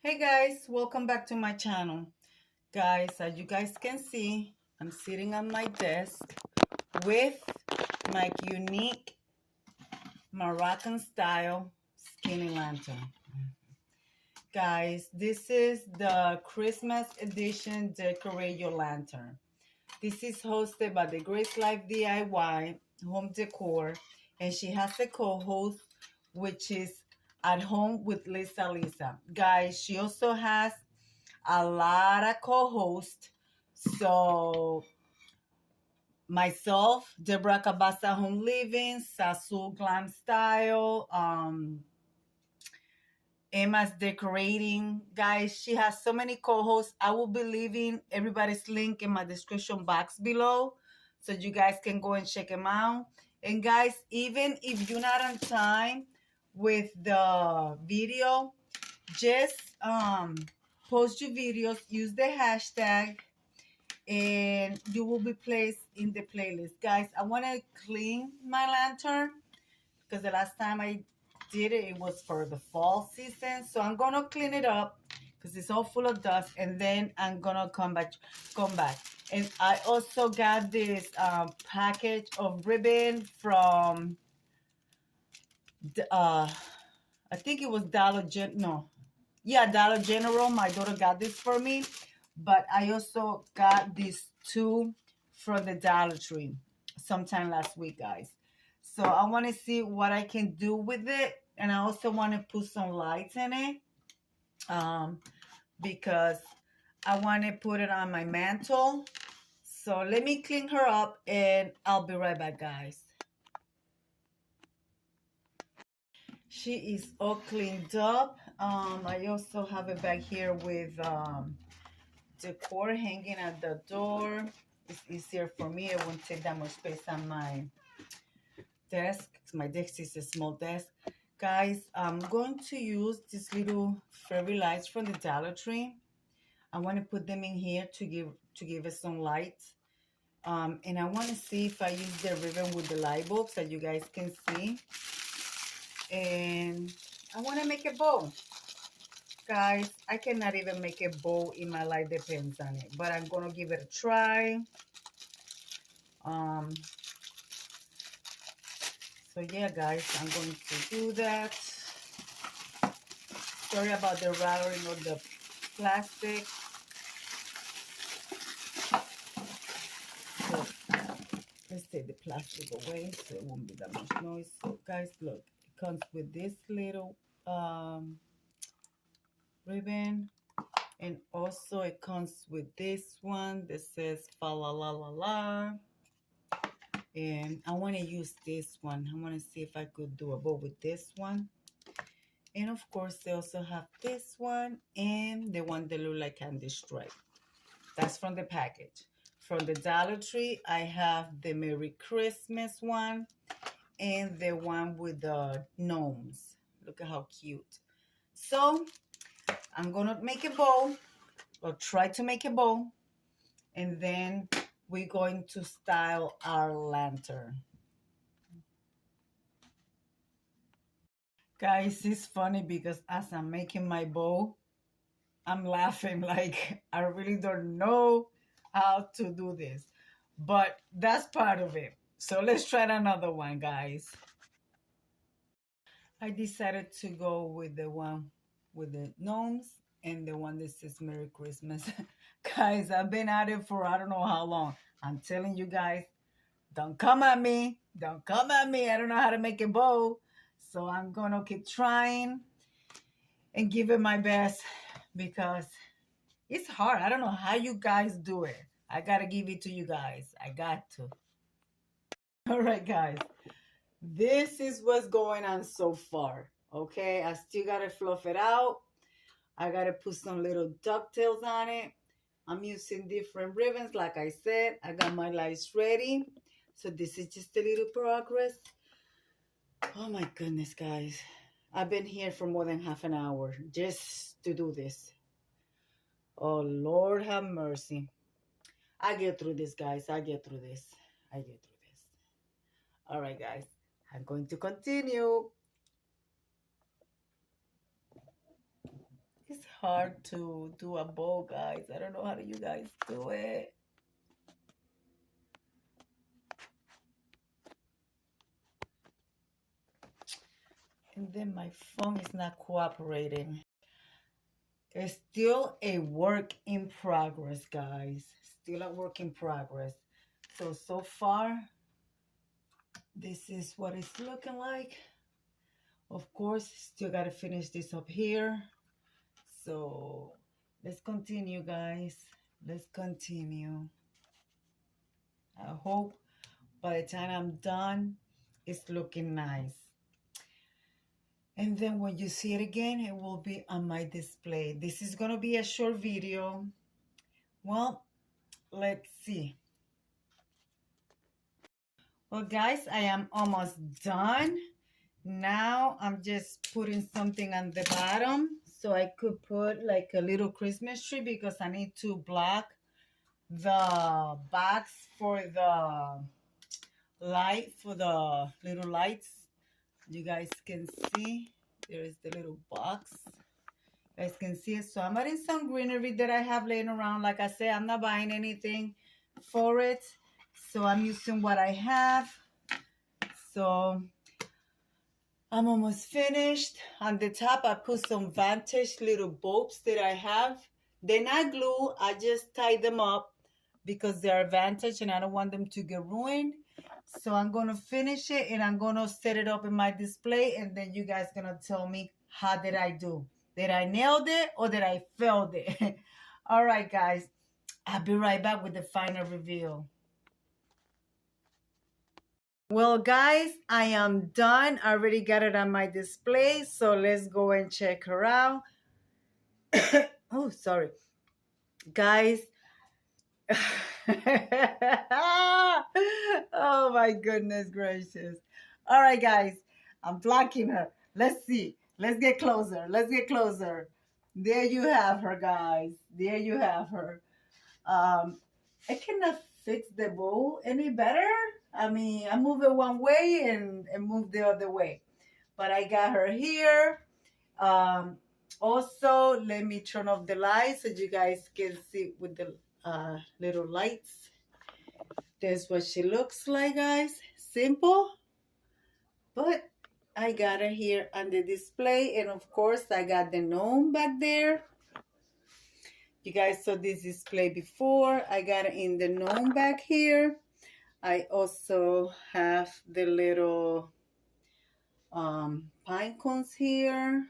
Hey guys, welcome back to my channel. Guys, as you guys can see, I'm sitting on my desk with my unique Moroccan style skinny lantern. Guys, this is the Christmas edition Decorate Your Lantern. This is hosted by the Grace Life DIY Home Decor, and she has a co-host, which is At Home with Lisa. Guys, she also has a lot of co-hosts. So myself, Deborah Cabassa Home Living, Sasu Glam Style, Emma's Decorating. Guys, she has so many co-hosts. I will be leaving everybody's link in my description box below so you guys can go and check them out. And guys, even if you're not on time with the video, just post your videos, use the hashtag, and you will be placed in the playlist. Guys, I want to clean my lantern because the last time I did it, it was for the fall season. So I'm gonna clean it up because it's all full of dust, and then I'm gonna come back. And I also got this package of ribbon from I think it was Dollar General. My daughter got this for me, but I also got these two from the Dollar Tree sometime last week, guys. So I want to see what I can do with it, and I also want to put some lights in it, because I want to put it on my mantle. So let me clean her up, and I'll be right back, guys. She is all cleaned up. I also have it back here with decor hanging at the door. It's easier for me. It won't take that much space on my desk. My desk is a small desk. Guys, I'm going to use these little fairy lights from the Dollar Tree. I want to put them in here to give it some light. And I want to see if I use the ribbon with the light bulbs that you guys can see. And I want to make a bow. Guys, I cannot even make a bow in my life, depends on it. But I'm going to give it a try. So yeah, guys, I'm going to do that. Sorry about the rattling of the plastic. So let's take the plastic away so it won't be that much noise. So guys, look, it comes with this little ribbon, and also it comes with this one that says fa la la la la. And I want to use this one. I want to see if I could do a bow with this one. And of course, they also have this one and the one that look like candy stripe. That's from the package. From the Dollar Tree, I have the Merry Christmas one and the one with the gnomes. Look at how cute. So I'm gonna make a bow, or try to make a bow, and then we're going to style our lantern. Guys, it's funny because as I'm making my bow, I'm laughing like I really don't know how to do this. But that's part of it. So let's try another one, guys. I decided to go with the one with the gnomes and the one that says Merry Christmas. Guys, I've been at it for I don't know how long. I'm telling you guys, don't come at me. Don't come at me. I don't know how to make a bow. So I'm going to keep trying and give it my best because it's hard. I don't know how you guys do it. I got to give it to you guys. I got to. All right, guys. This is what's going on so far. Okay, I still got to fluff it out. I got to put some little ducktails on it. I'm using different ribbons. Like I said, I got my lights ready. So this is just a little progress. Oh my goodness, guys. I've been here for more than half an hour just to do this. Oh, Lord have mercy. I get through this, guys. I get through this. I get through this. All right, guys. I'm going to continue. It's hard to do a bow, guys. I don't know how do you guys do it. And then my phone is not cooperating. It's still a work in progress, guys. Still a work in progress. So far, this is what it's looking like. Of course, still got to finish this up here. So let's continue, guys. Let's continue. I hope by the time I'm done, it's looking nice. And then when you see it again, it will be on my display. This is going to be a short video. Well, let's see. Well, guys, I am almost done. Now I'm just putting something on the bottom so I could put like a little Christmas tree because I need to block the box for the light, for the little lights. You guys can see there is the little box. You guys can see it. So I'm adding some greenery that I have laying around. Like I said, I'm not buying anything for it. So I'm using what I have. So I'm almost finished. On the top, I put some vintage little bulbs that I have. They're not glue. I just tie them up because they're vintage and I don't want them to get ruined. So I'm going to finish it and I'm going to set it up in my display. And then you guys going to tell me how did I do. Did I nailed it or did I failed it? All right, guys. I'll be right back with the final reveal. Well, guys, I am done. I already got it on my display. So let's go and check her out. Oh, sorry. Guys. Oh, my goodness gracious. All right, guys. I'm blocking her. Let's see. Let's get closer. Let's get closer. There you have her, guys. There you have her. I cannot fix the bow any better. I mean, I move it one way and move the other way. But I got her here. Also, let me turn off the lights so you guys can see with the little lights. That's what she looks like, guys. Simple. But I got her here on the display. And of course, I got the gnome back there. You guys saw this display before. I got it in the gnome back here. I also have the little pine cones here.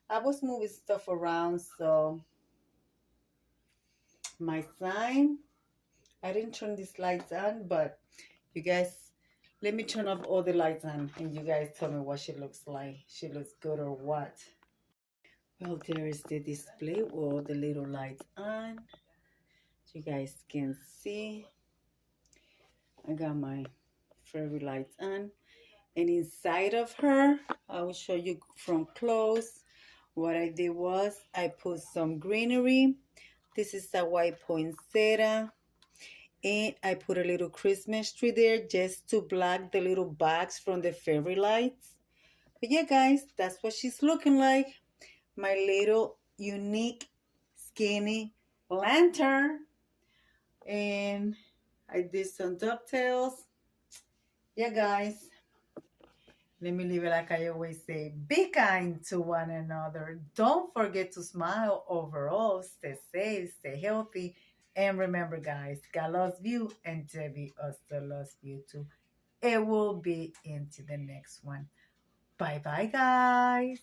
I was moving stuff around, so my sign. I didn't turn these lights on, but you guys, let me turn off all the lights on and you guys tell me what she looks like. She looks good or what. Well, there is the display with all the little lights on. You guys can see. I got my fairy lights on. And inside of her, I will show you from close. What I did was I put some greenery. This is a white poinsettia. And I put a little Christmas tree there just to block the little box from the fairy lights. But yeah, guys, that's what she's looking like. My little unique skinny lantern. And I did some ducktails. Yeah, guys. Let me leave it like I always say. Be kind to one another. Don't forget to smile overall. Stay safe, stay healthy. And remember, guys, God loves you and Debbie also loves you too. It will be into the next one. Bye-bye, guys.